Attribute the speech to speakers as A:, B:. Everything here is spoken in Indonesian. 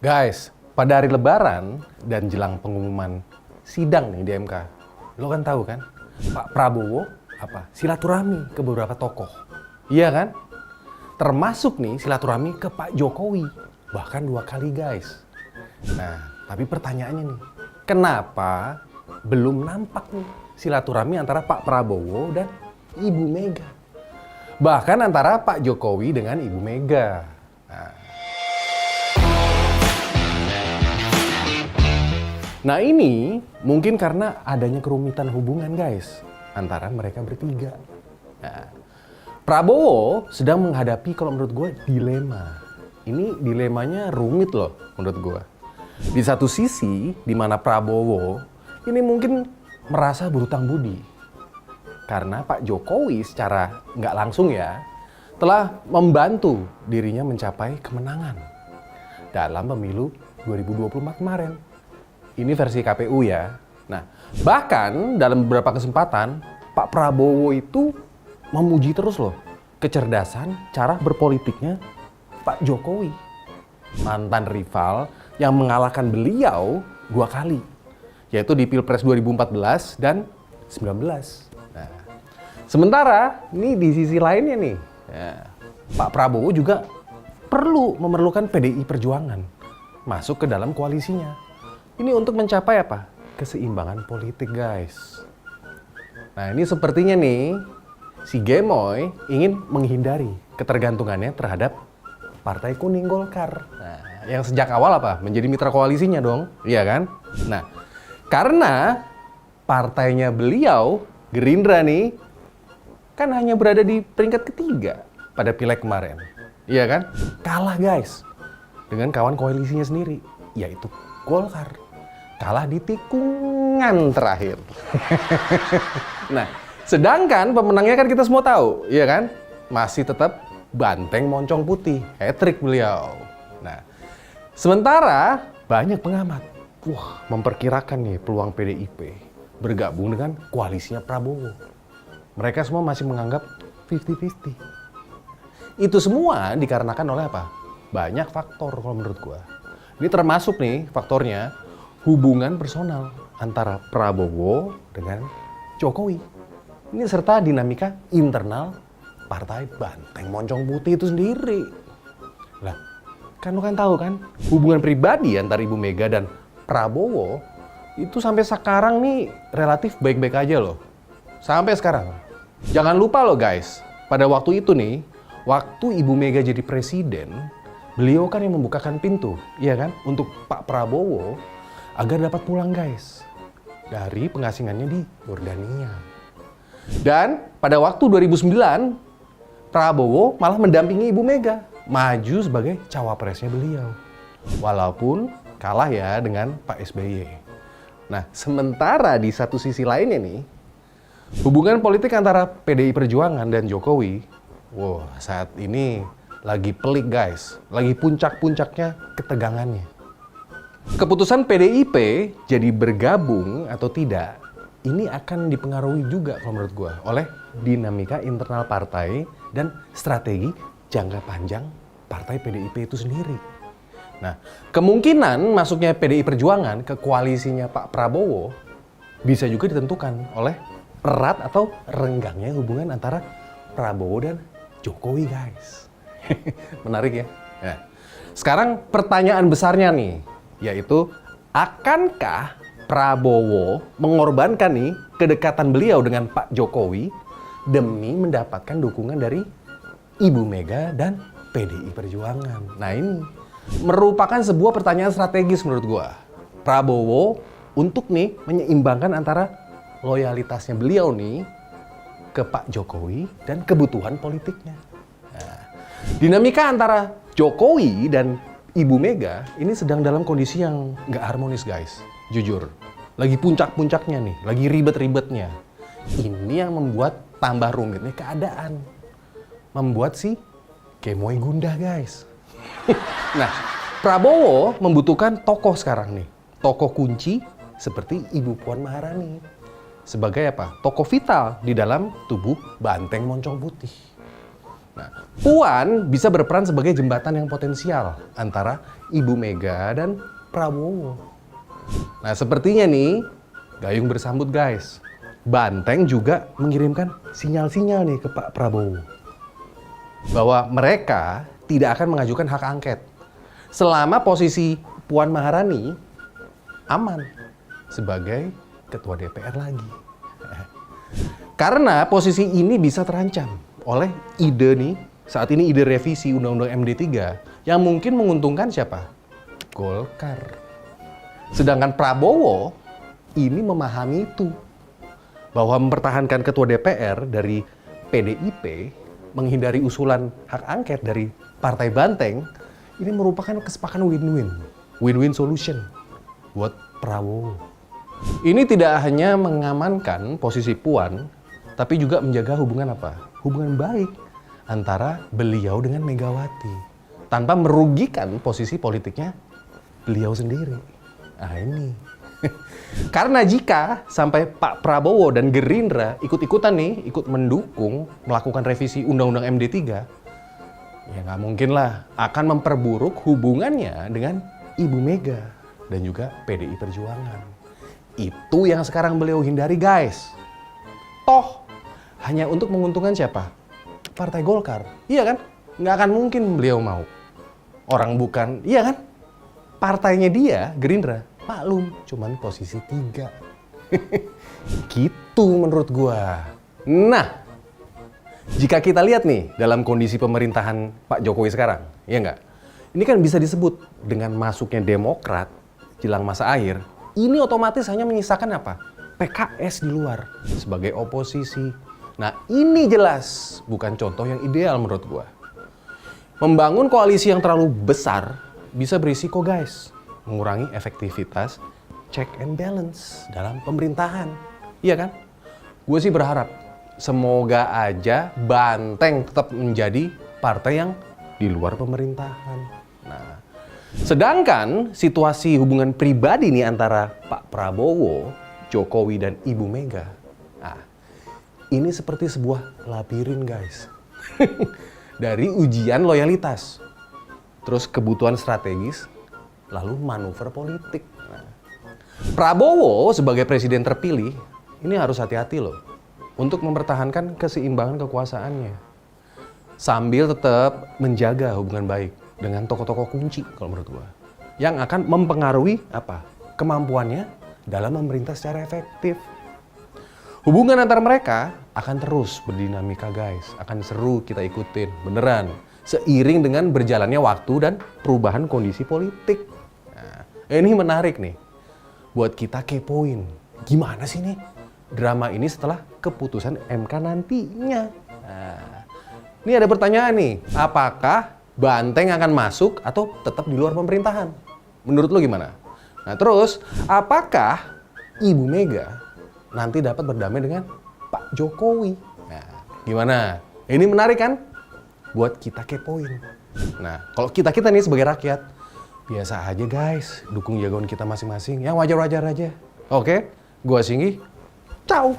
A: Guys, pada hari Lebaran dan jelang pengumuman sidang nih di MK, lo kan tahu kan, Pak Prabowo silaturahmi ke beberapa tokoh, iya kan? Termasuk nih silaturahmi ke Pak Jokowi, bahkan 2 kali guys. Nah, tapi pertanyaannya nih, kenapa belum nampak nih silaturahmi antara Pak Prabowo dan Ibu Mega? Bahkan antara Pak Jokowi dengan Ibu Mega. Nah ini mungkin karena adanya kerumitan hubungan guys antara mereka bertiga. Nah, Prabowo sedang menghadapi kalau menurut gue dilema. Ini dilemanya rumit loh menurut gue. Di satu sisi di mana Prabowo ini mungkin merasa berutang budi. Karena Pak Jokowi secara nggak langsung ya telah membantu dirinya mencapai kemenangan dalam pemilu 2024 kemarin. Ini versi KPU ya. Nah, bahkan dalam beberapa kesempatan Pak Prabowo itu memuji terus loh kecerdasan cara berpolitiknya Pak Jokowi. Mantan rival yang mengalahkan beliau 2 kali. Yaitu di Pilpres 2014 dan 19. Nah, sementara ini di sisi lainnya nih, Pak Prabowo juga memerlukan PDI Perjuangan masuk ke dalam koalisinya. Ini untuk mencapai apa? Keseimbangan politik guys. Nah ini sepertinya nih, si Gemoy ingin menghindari ketergantungannya terhadap Partai Kuning Golkar. Nah, yang sejak awal menjadi mitra koalisinya dong, iya kan? Nah, karena partainya beliau, Gerindra nih, kan hanya berada di peringkat ketiga pada Pileg kemarin. Iya kan? Kalah guys dengan kawan koalisinya sendiri, yaitu Golkar. Kalah di tikungan terakhir. Nah, sedangkan pemenangnya kan kita semua tahu, iya kan? Masih tetap Banteng Moncong Putih, hat-trick beliau. Nah, sementara banyak pengamat memperkirakan nih peluang PDIP bergabung dengan koalisinya Prabowo. Mereka semua masih menganggap 50-50. Itu semua dikarenakan oleh apa? Banyak faktor kalau menurut gua. Ini termasuk nih faktornya hubungan personal antara Prabowo dengan Jokowi. Ini serta dinamika internal Partai Banteng Moncong Putih itu sendiri. Lah, kan lo kan tahu kan, hubungan pribadi antara Ibu Mega dan Prabowo itu sampai sekarang nih relatif baik-baik aja loh. Sampai sekarang. Jangan lupa loh guys, pada waktu itu nih, waktu Ibu Mega jadi presiden, beliau kan yang membukakan pintu, iya kan, untuk Pak Prabowo agar dapat pulang guys dari pengasingannya di Yordania. Dan pada waktu 2009 Prabowo malah mendampingi Ibu Mega maju sebagai cawapresnya beliau. Walaupun kalah ya dengan Pak SBY. Nah, sementara di satu sisi lainnya nih, hubungan politik antara PDI Perjuangan dan Jokowi, saat ini lagi pelik guys, lagi puncak-puncaknya ketegangannya. Keputusan PDIP jadi bergabung atau tidak, ini akan dipengaruhi juga kalau menurut gue oleh dinamika internal partai dan strategi jangka panjang partai PDIP itu sendiri. Nah, kemungkinan masuknya PDI Perjuangan ke koalisinya Pak Prabowo bisa juga ditentukan oleh erat atau renggangnya hubungan antara Prabowo dan Jokowi guys. Menarik ya? Nah, sekarang pertanyaan besarnya nih, yaitu akankah Prabowo mengorbankan nih kedekatan beliau dengan Pak Jokowi demi mendapatkan dukungan dari Ibu Mega dan PDI Perjuangan? Nah ini merupakan sebuah pertanyaan strategis menurut gua. Prabowo untuk nih menyeimbangkan antara loyalitasnya beliau nih ke Pak Jokowi dan kebutuhan politiknya. Nah, dinamika antara Jokowi dan Ibu Mega ini sedang dalam kondisi yang nggak harmonis guys, jujur. Lagi puncak-puncaknya nih, lagi ribet-ribetnya. Ini yang membuat tambah rumitnya keadaan. Membuat si Gemoy gundah guys. Nah, Prabowo membutuhkan tokoh sekarang nih. Tokoh kunci seperti Ibu Puan Maharani. Sebagai apa? Tokoh vital di dalam tubuh Banteng Moncong Putih. Nah, Puan bisa berperan sebagai jembatan yang potensial antara Ibu Mega dan Prabowo. Nah, sepertinya nih, gayung bersambut guys. Banteng juga mengirimkan sinyal-sinyal nih ke Pak Prabowo. Bahwa mereka tidak akan mengajukan hak angket. Selama posisi Puan Maharani aman sebagai Ketua DPR lagi. Karena posisi ini bisa terancam oleh ide nih, saat ini ide revisi Undang-Undang MD3 yang mungkin menguntungkan siapa? Golkar. Sedangkan Prabowo ini memahami itu, bahwa mempertahankan Ketua DPR dari PDIP, menghindari usulan hak angket dari Partai Banteng, ini merupakan kesepakatan win-win. Win-win solution buat Prabowo. Ini tidak hanya mengamankan posisi Puan, tapi juga menjaga hubungan apa? Hubungan baik antara beliau dengan Megawati. Tanpa merugikan posisi politiknya beliau sendiri. Nah ini. Karena jika sampai Pak Prabowo dan Gerindra ikut-ikutan nih, ikut mendukung melakukan revisi Undang-Undang MD3, ya nggak mungkin lah akan memperburuk hubungannya dengan Ibu Mega dan juga PDI Perjuangan. Itu yang sekarang beliau hindari guys. Toh, hanya untuk menguntungkan siapa? Partai Golkar. Iya kan? Nggak akan mungkin beliau mau. Orang bukan, iya kan? Partainya dia, Gerindra, maklum, cuman posisi 3. Gitu menurut gua. Nah, jika kita lihat nih dalam kondisi pemerintahan Pak Jokowi sekarang, ya nggak? Ini kan bisa disebut dengan masuknya Demokrat jelang masa akhir, ini otomatis hanya menyisakan apa? PKS di luar sebagai oposisi. Nah, ini jelas bukan contoh yang ideal menurut gua. Membangun koalisi yang terlalu besar bisa berisiko guys, mengurangi efektivitas check and balance dalam pemerintahan. Iya kan? Gue sih berharap semoga aja Banteng tetap menjadi partai yang di luar pemerintahan. Nah, sedangkan situasi hubungan pribadi nih antara Pak Prabowo, Jokowi dan Ibu Mega, nah, ini seperti sebuah labirin guys. Dari ujian loyalitas, terus kebutuhan strategis, lalu manuver politik. Nah, Prabowo sebagai presiden terpilih, ini harus hati-hati loh untuk mempertahankan keseimbangan kekuasaannya. Sambil tetap menjaga hubungan baik dengan tokoh-tokoh kunci kalau menurut gua. Yang akan mempengaruhi apa? Kemampuannya dalam memerintah secara efektif. Hubungan antar mereka akan terus berdinamika guys, akan seru kita ikutin, beneran. Seiring dengan berjalannya waktu dan perubahan kondisi politik. Nah, ini menarik nih, buat kita kepoin. Gimana sih nih drama ini setelah keputusan MK nantinya? Nah, ini ada pertanyaan nih, apakah Banteng akan masuk atau tetap di luar pemerintahan? Menurut lo gimana? Nah terus, apakah Ibu Mega nanti dapat berdamai dengan Pak Jokowi? Nah, gimana? Ini menarik kan? Buat kita kepoin. Nah, kalau kita nih sebagai rakyat, biasa aja guys, dukung jagoan kita masing-masing, yang wajar-wajar aja. Oke, gua Singgi, ciao.